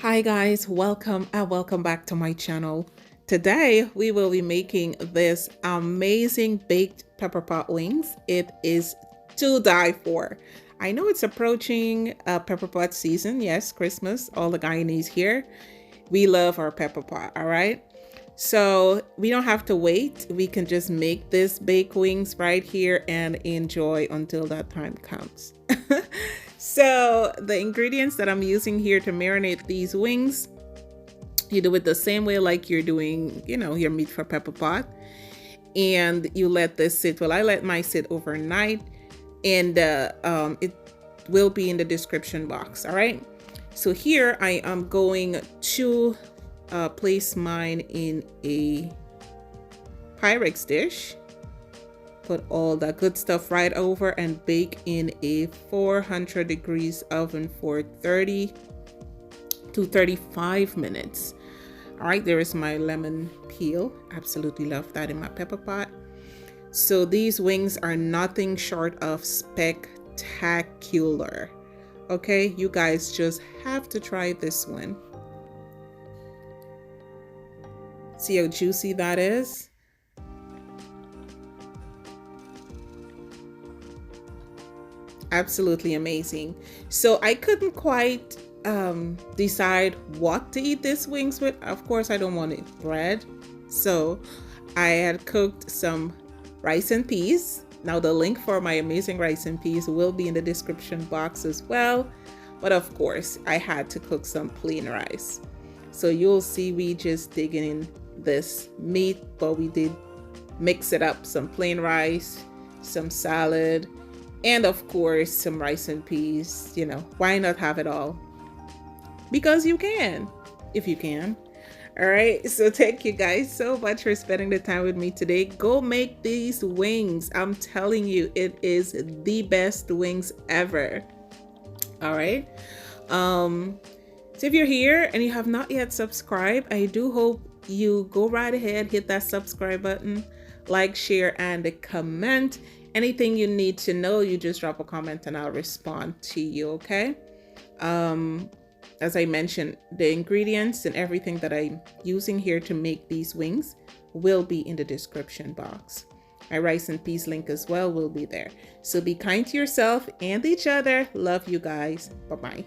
Hi guys, welcome and welcome back to my channel. Today we will be making this amazing baked pepper pot wings. It is to die for. I know it's approaching pepper pot season. Yes, Christmas, all the Guyanese here. We love our pepper pot, all right? So we don't have to wait. We can just make this baked wings right here and enjoy until that time comes. So the ingredients that I'm using here to marinate these wings, you do it the same way like you're doing, your meat for pepper pot. And you let this sit. Well, I let mine sit overnight, and it will be in the description box. All right. So here I am going to place mine in a Pyrex dish. Put all that good stuff right over and bake in a 400 degrees oven for 30 to 35 minutes. All right, there is my lemon peel. Absolutely love that in my pepper pot. So these wings are nothing short of spectacular. Okay, you guys just have to try this one. See how juicy that is? Absolutely amazing. So I couldn't quite decide what to eat these wings with. Of course, I don't want it bread. So I had cooked some rice and peas. Now the link for my amazing rice and peas will be in the description box as well. But of course, I had to cook some plain rice. So you'll see we just digging in this meat, but we did mix it up. Some plain rice, some salad, and of course, some rice and peas. Why not have it all? Because you can, if you can. All right, so thank you guys so much for spending the time with me today. Go make these wings. I'm telling you, it is the best wings ever. All right. So if you're here and you have not yet subscribed, I do hope you go right ahead, hit that subscribe button, like, share, and comment. Anything you need to know, you just drop a comment and I'll respond to you, okay? As I mentioned, the ingredients and everything that I'm using here to make these wings will be in the description box. My rice and peas link as well will be there. So be kind to yourself and each other. Love you guys. Bye-bye.